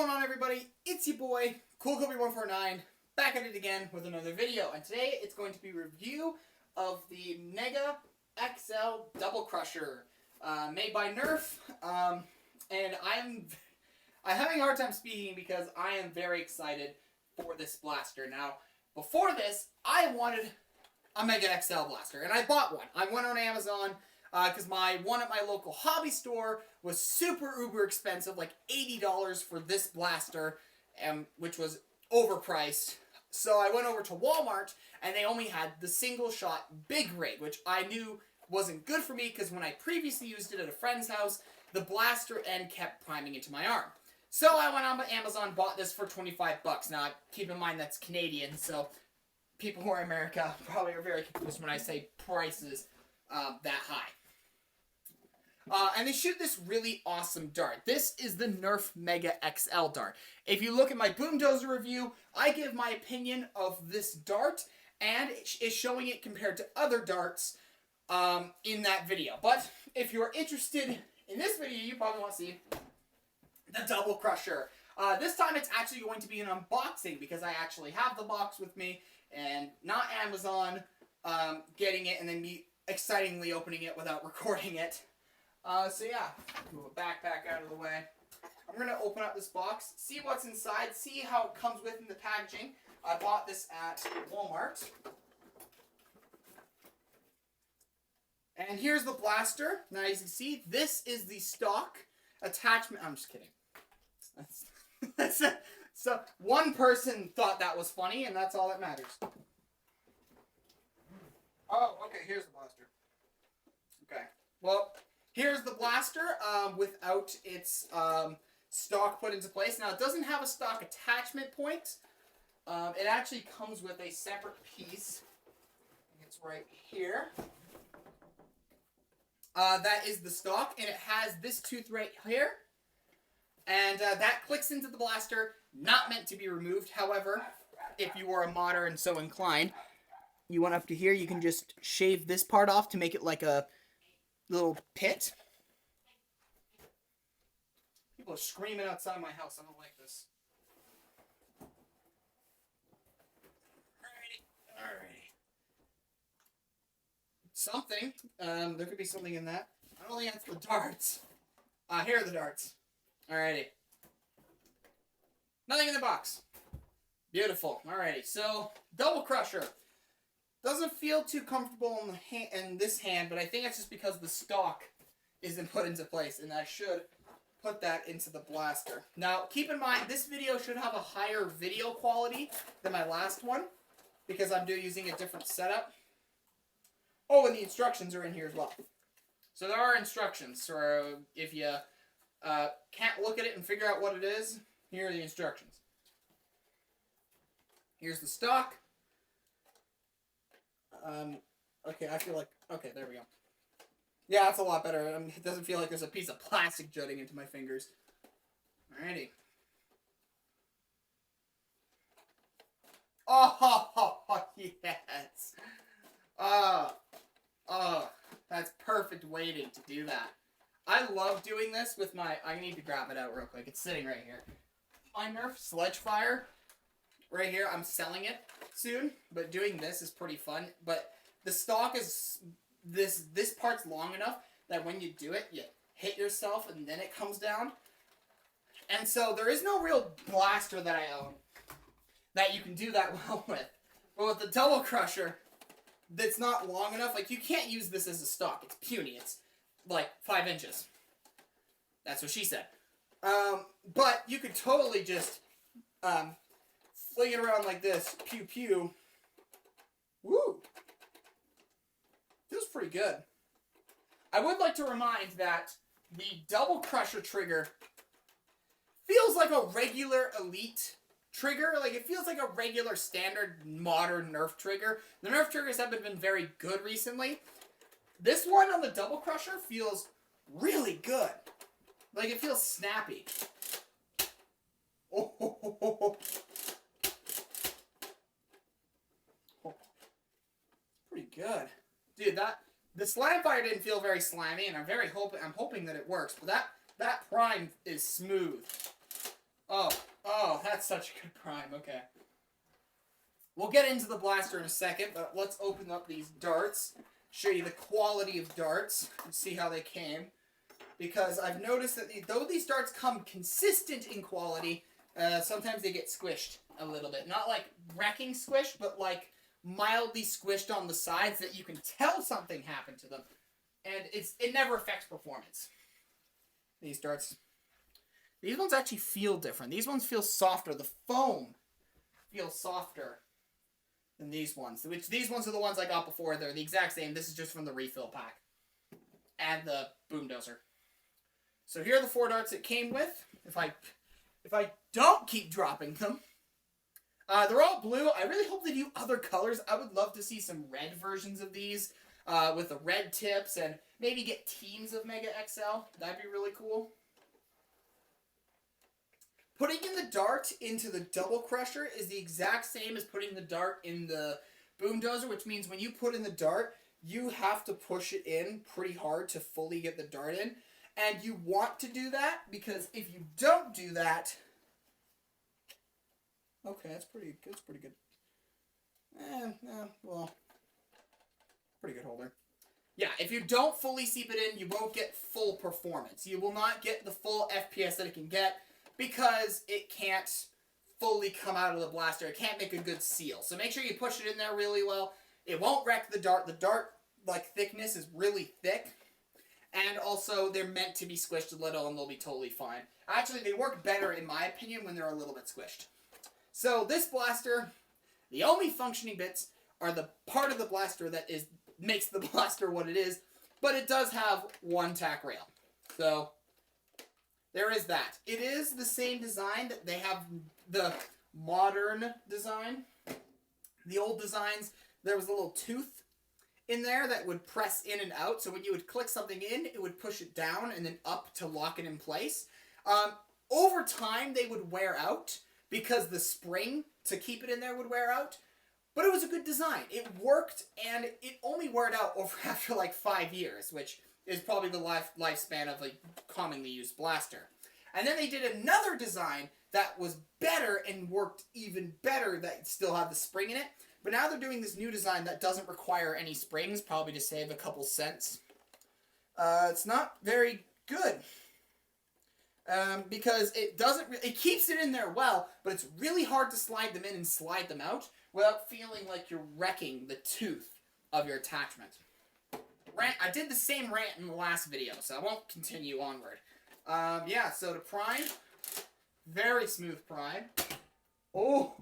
going on, everybody? It's your boy, CoolKobe149, back at it again with another video. And today it's going to be a review of the Mega XL Double Crusher, made by Nerf. And I'm having a hard time speaking because I am very excited for this blaster. Now, before this, I wanted a Mega XL blaster, and I bought one. I went on Amazon because my one at my local hobby store was super uber expensive, like $80 for this blaster, which was overpriced. So I went over to Walmart, and they only had the single shot big rig, which I knew wasn't good for me because when I previously used it at a friend's house, the blaster end kept priming into my arm. So I went on Amazon, bought this for 25 bucks. Now, keep in mind that's Canadian, so people who are in America probably are very confused when I say prices that high. And they shoot this really awesome dart. This is the Nerf Mega XL dart. If you look at my boomdozer review, I give my opinion of this dart, and it's showing it compared to other darts in that video. But if you're interested in this video, you probably want to see the Double Crusher. This time it's actually going to be an unboxing because I actually have the box with me and not Amazon getting it and then me excitingly opening it without recording it. So yeah, move a backpack out of the way. I'm going to open up this box, see what's inside, see how it comes with in the packaging. I bought this at Walmart. And here's the blaster. Now as you can see, this is the stock attachment. I'm just kidding. So one person thought that was funny, and that's all that matters. Oh, okay, here's the blaster. Okay, well, here's the blaster without its stock put into place. Now, it doesn't have a stock attachment point. It actually comes with a separate piece. It's right here. That is the stock, and it has this tooth right here. And that clicks into the blaster, not meant to be removed. However, if you are a modder and so inclined, you want up to here, you can just shave this part off to make it like a little pit. People are screaming outside my house. I don't like this. Alrighty. Something. There could be something in that. I don't think that's the darts. Here are the darts. Alrighty. Nothing in the box. Beautiful. Alrighty. So, Double Crusher. Doesn't feel too comfortable in the in this hand, but I think that's just because the stock isn't put into place, and I should put that into the blaster. Now, keep in mind, this video should have a higher video quality than my last one, because I'm using a different setup. Oh, and the instructions are in here as well. So there are instructions, so if you can't look at it and figure out what it is, here are the instructions. Here's the stock. Okay, I feel like, okay, there we go. Yeah, that's a lot better. It doesn't feel like there's a piece of plastic jutting into my fingers. Alrighty. Oh, yes. That's perfect weighting to do that. I love doing this with my, I need to grab it out real quick. It's sitting right here. My Nerf Sledge Fire, right here, I'm selling it soon, but doing this is pretty fun. But the stock is, this part's long enough that when you do it, you hit yourself and then it comes down. And so there is no real blaster that I own that you can do that well with. But with the Double Crusher, that's not long enough. Like, you can't use this as a stock. It's puny. It's like 5 inches. That's what she said. But you could totally just fling it around like this. Pew pew. Woo! Feels pretty good. I would like to remind that the Double Crusher trigger feels like a regular Elite trigger. Like, it feels like a regular standard modern Nerf trigger. The Nerf triggers haven't been very good recently. This one on the Double Crusher feels really good. Like, it feels snappy. Oh. Pretty good. Dude, the Slam Fire didn't feel very slimy, and I'm hoping that it works. But that prime is smooth. Oh, that's such a good prime. Okay. We'll get into the blaster in a second, but let's open up these darts, show you the quality of darts, and see how they came. Because I've noticed that though these darts come consistent in quality, sometimes they get squished a little bit. Not like wrecking squished, but like mildly squished on the sides that you can tell something happened to them. And it never affects performance. These darts. These ones actually feel different. These ones feel softer. The foam feels softer than these ones. Which these ones are the ones I got before. They're the exact same. This is just from the refill pack. And the boomdozer. So here are the 4 darts it came with. If I don't keep dropping them. They're all blue. I really hope they do other colors. I would love to see some red versions of these. With the red tips. And maybe get teams of Mega XL. That'd be really cool. Putting in the dart into the double crusher is the exact same as putting the dart in the boomdozer, which means when you put in the dart, you have to push it in pretty hard to fully get the dart in. And you want to do that because if you don't do that... Okay, that's pretty good. Well, pretty good holder. Yeah, if you don't fully seep it in, you won't get full performance. You will not get the full FPS that it can get because it can't fully come out of the blaster. It can't make a good seal. So make sure you push it in there really well. It won't wreck the dart. The dart, like, thickness is really thick. And also, they're meant to be squished a little and they'll be totally fine. Actually, they work better, in my opinion, when they're a little bit squished. So, this blaster, the only functioning bits are the part of the blaster that makes the blaster what it is. But it does have one tack rail. So, there is that. It is the same design. That they have the modern design. The old designs, there was a little tooth in there that would press in and out. So when you would click something in, it would push it down and then up to lock it in place. Over time, they would wear out because the spring to keep it in there would wear out. But it was a good design. It worked, and it only wore out over after like 5 years, which is probably the lifespan of a commonly used blaster. And then they did another design that was better and worked even better that still had the spring in it. But now they're doing this new design that doesn't require any springs, probably to save a couple cents. It's not very good. Because it keeps it in there well, but it's really hard to slide them in and slide them out without feeling like you're wrecking the tooth of your attachment. I did the same rant in the last video, so I won't continue onward. Yeah, so to prime, very smooth prime. Oh!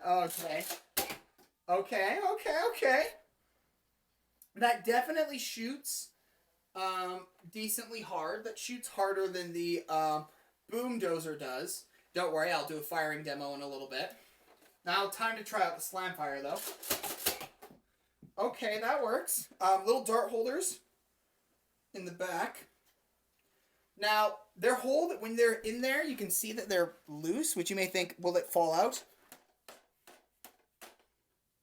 Okay. Okay. That definitely shoots decently hard. That shoots harder than the boomdozer does. Don't worry, I'll do a firing demo in a little bit. Now, time to try out the slam fire, though. Okay, that works. Little dart holders in the back. Now, when they're in there, you can see that they're loose, which you may think, will it fall out?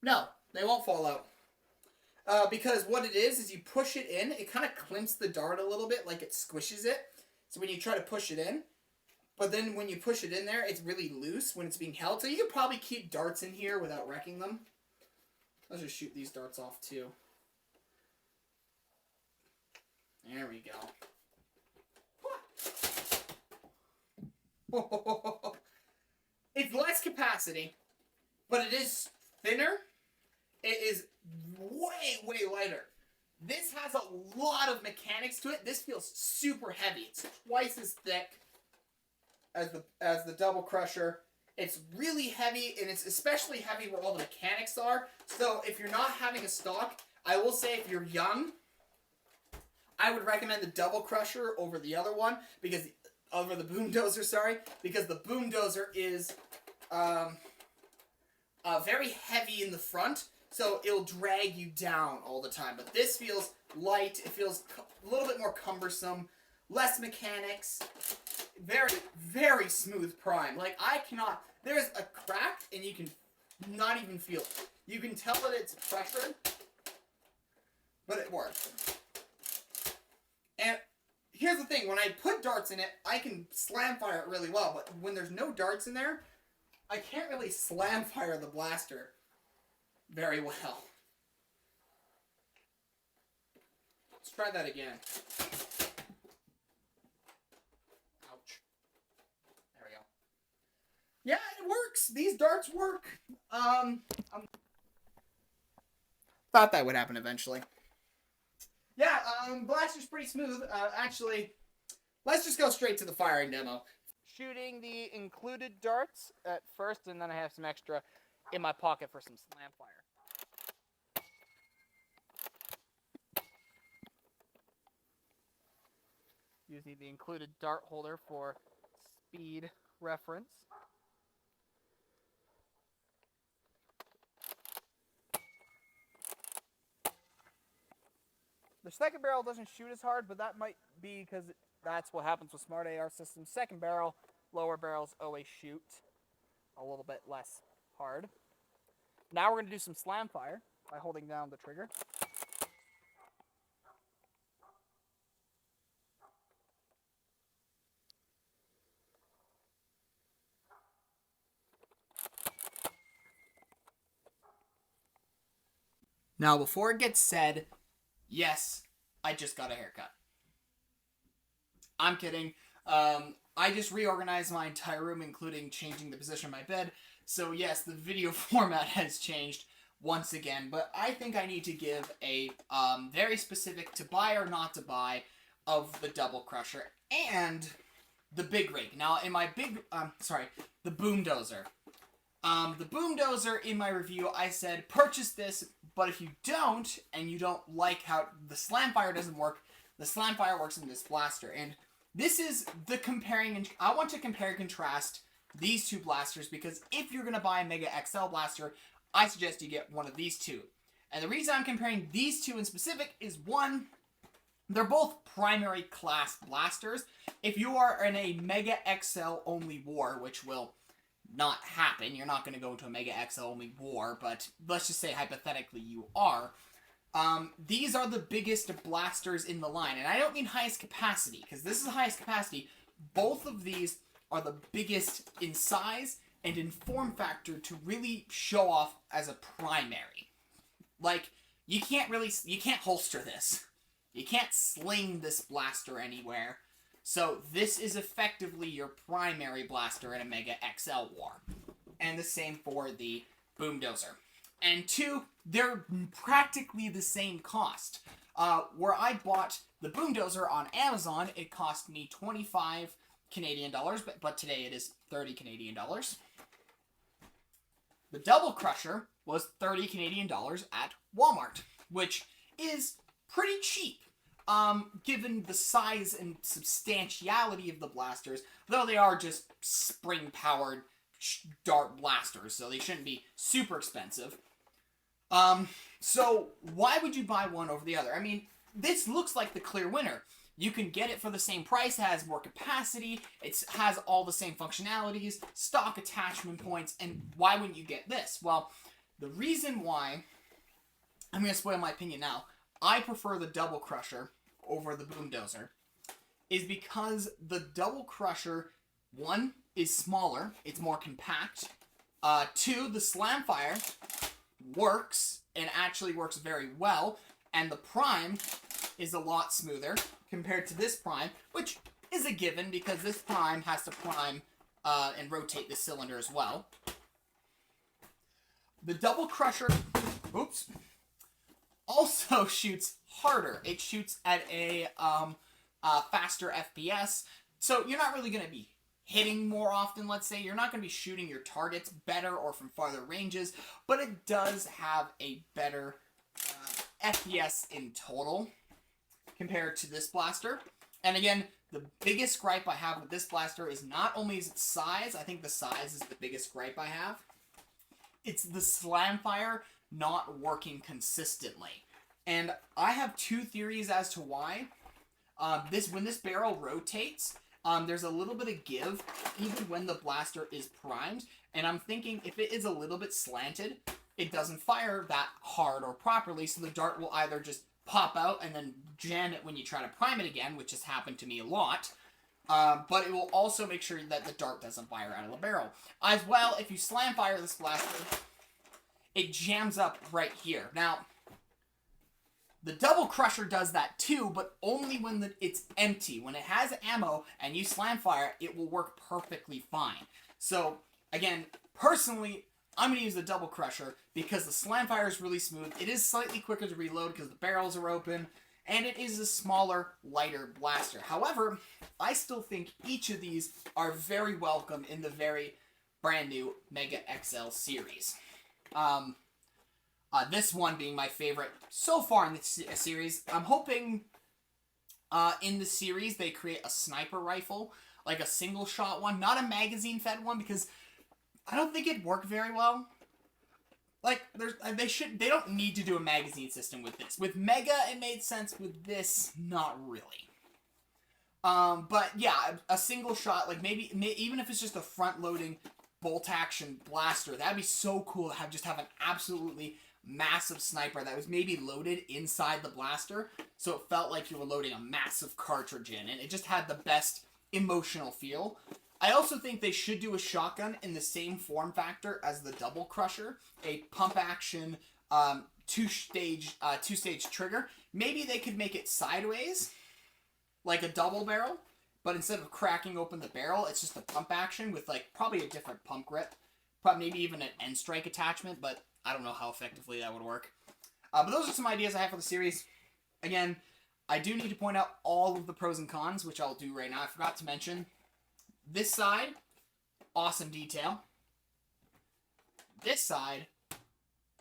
No, they won't fall out. Because what it is you push it in, it kind of crimps the dart a little bit, like it squishes it. So when you try to push it in, but then when you push it in there, it's really loose when it's being held. So you could probably keep darts in here without wrecking them. Let's just shoot these darts off too. There we go. It's less capacity, but it is thinner. It is way lighter. This has a lot of mechanics to it. This feels super heavy. It's twice as thick as the double crusher. It's really heavy, and it's especially heavy where all the mechanics are. So if you're not having a stock, I will say if you're young, I would recommend the double crusher over the other one, over the boomdozer, sorry, because the boomdozer is very heavy in the front, so it'll drag you down all the time. But this feels light. It feels a little bit more cumbersome, less mechanics. Very smooth prime. Like, there's a crack, and you can not even feel it. You can tell that it's pressured, but it works. And here's the thing, when I put darts in it, I can slam fire it really well, but when there's no darts in there, I can't really slam fire the blaster very well. Let's try that again. Ouch. There we go. Yeah, it works. These darts work. Thought that would happen eventually. Yeah, blaster's pretty smooth. Actually, let's just go straight to the firing demo. Shooting the included darts at first, and then I have some extra in my pocket for some slam fire. Using the included dart holder for speed reference. The second barrel doesn't shoot as hard, but that might be because that's what happens with smart AR systems. Second barrel, lower barrels always shoot a little bit less hard. Now we're going to do some slam fire by holding down the trigger. Now, before it gets said, yes, I just got a haircut. I'm kidding. I just reorganized my entire room, including changing the position of my bed. So yes, the video format has changed once again, but I think I need to give a very specific to buy or not to buy of the Double Crusher and the Big Rig. Now, in my the boomdozer. The boomdozer, in my review, I said, purchase this, but if you don't, and you don't like how the slam fire doesn't work, the slam fire works in this blaster. And this is the comparing, and I want to compare and contrast these two blasters, because if you're going to buy a Mega XL blaster, I suggest you get one of these two. And the reason I'm comparing these two in specific is, one, they're both primary class blasters. If you are in a Mega XL only war, which will not happen, you're not going to go into a Mega XL only war, but let's just say hypothetically you are, these are the biggest blasters in the line. And I don't mean highest capacity, because this is the highest capacity. Both of these are the biggest in size and in form factor to really show off as a primary. Like, you can't holster this. You can't sling this blaster anywhere. So this is effectively your primary blaster in a Mega XL war. And the same for the boomdozer. And two, they're practically the same cost. Where I bought the boomdozer on Amazon, it cost me 25 Canadian dollars, but today it is 30 Canadian dollars. The Double Crusher was 30 Canadian dollars at Walmart, which is pretty cheap. Given the size and substantiality of the blasters, though they are just spring-powered dart blasters, so they shouldn't be super expensive. So why would you buy one over the other? I mean, this looks like the clear winner. You can get it for the same price, it has more capacity, it has all the same functionalities, stock attachment points, and why wouldn't you get this? Well, the reason why, I'm going to spoil my opinion now, I prefer the Double Crusher over the boomdozer is because the Double Crusher, one, is smaller, it's more compact. Two, the slam fire works, and actually works very well, and the prime is a lot smoother compared to this prime, which is a given because this prime has to prime and rotate the cylinder as well. The Double Crusher, also shoots harder. It shoots at a faster FPS, so you're not really going to be hitting more often, let's say. You're not going to be shooting your targets better or from farther ranges, but it does have a better FPS in total compared to this blaster. And again, the biggest gripe I have with this blaster is not only is its size, I think the size is the biggest gripe I have, it's the slam fire not working consistently. And I have two theories as to why. When this barrel rotates, there's a little bit of give even when the blaster is primed, and I'm thinking if it is a little bit slanted, it doesn't fire that hard or properly, so the dart will either just pop out and then jam it when you try to prime it again, which has happened to me a lot. But it will also make sure that the dart doesn't fire out of the barrel. As well, if you slam fire this blaster, it jams up right here. Now, the double crusher does that too, but only when it's empty. When it has ammo and you slam fire, it will work perfectly fine. So, again, personally, I'm going to use the double crusher because the slam fire is really smooth. It is slightly quicker to reload because the barrels are open, and it is a smaller, lighter blaster. However, I still think each of these are very welcome in the very brand new Mega XL series. This one being my favorite so far in the series. I'm hoping in the series they create a sniper rifle, like a single shot one, not a magazine fed one, because I don't think it'd work very well. Like, they don't need to do a magazine system with this. With Mega, it made sense. With this, not really. But yeah, a single shot, like maybe even if it's just a front-loading bolt-action blaster, that'd be so cool to just have an absolutely massive sniper that was maybe loaded inside the blaster, so it felt like you were loading a massive cartridge in, and it just had the best emotional feel. I also think they should do a shotgun in the same form factor as the double crusher, a pump action two-stage trigger. Maybe they could make it sideways, like a double barrel, but instead of cracking open the barrel, it's just a pump action with like probably a different pump grip, probably maybe even an end strike attachment, but I don't know how effectively that would work. But those are some ideas I have for the series. Again, I do need to point out all of the pros and cons, which I'll do right now. I forgot to mention. This side, awesome detail. This side,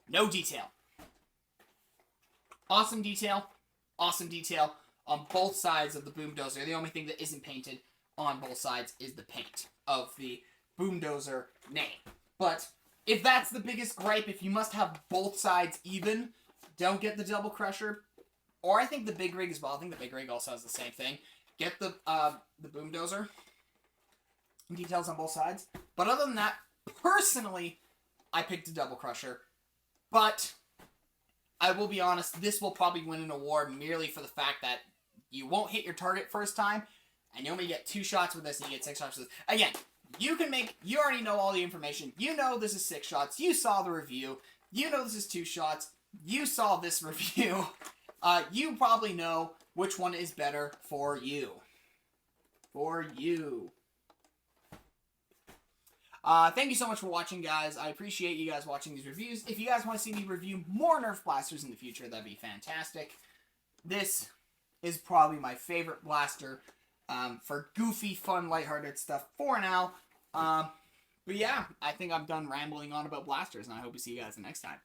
no detail. Awesome detail on both sides of the boomdozer. The only thing that isn't painted on both sides is the paint of the boomdozer name. But if that's the biggest gripe, if you must have both sides even, don't get the double crusher. Or I think the big rig as well. I think the big rig also has the same thing. Get the boomdozer. Details on both sides. But other than that, personally, I picked a double crusher. But I will be honest, this will probably win an award merely for the fact that you won't hit your target first time, and you only get 2 shots with this, and you get 6 shots with this. Again, you already know all the information. You know this is 6 shots. You saw the review. You know this is 2 shots. You saw this review. You probably know which one is better for you. For you. Thank you so much for watching, guys. I appreciate you guys watching these reviews. If you guys want to see me review more Nerf blasters in the future, that'd be fantastic. This is probably my favorite blaster for goofy, fun, lighthearted stuff for now. But yeah, I think I'm done rambling on about blasters, and I hope to see you guys the next time.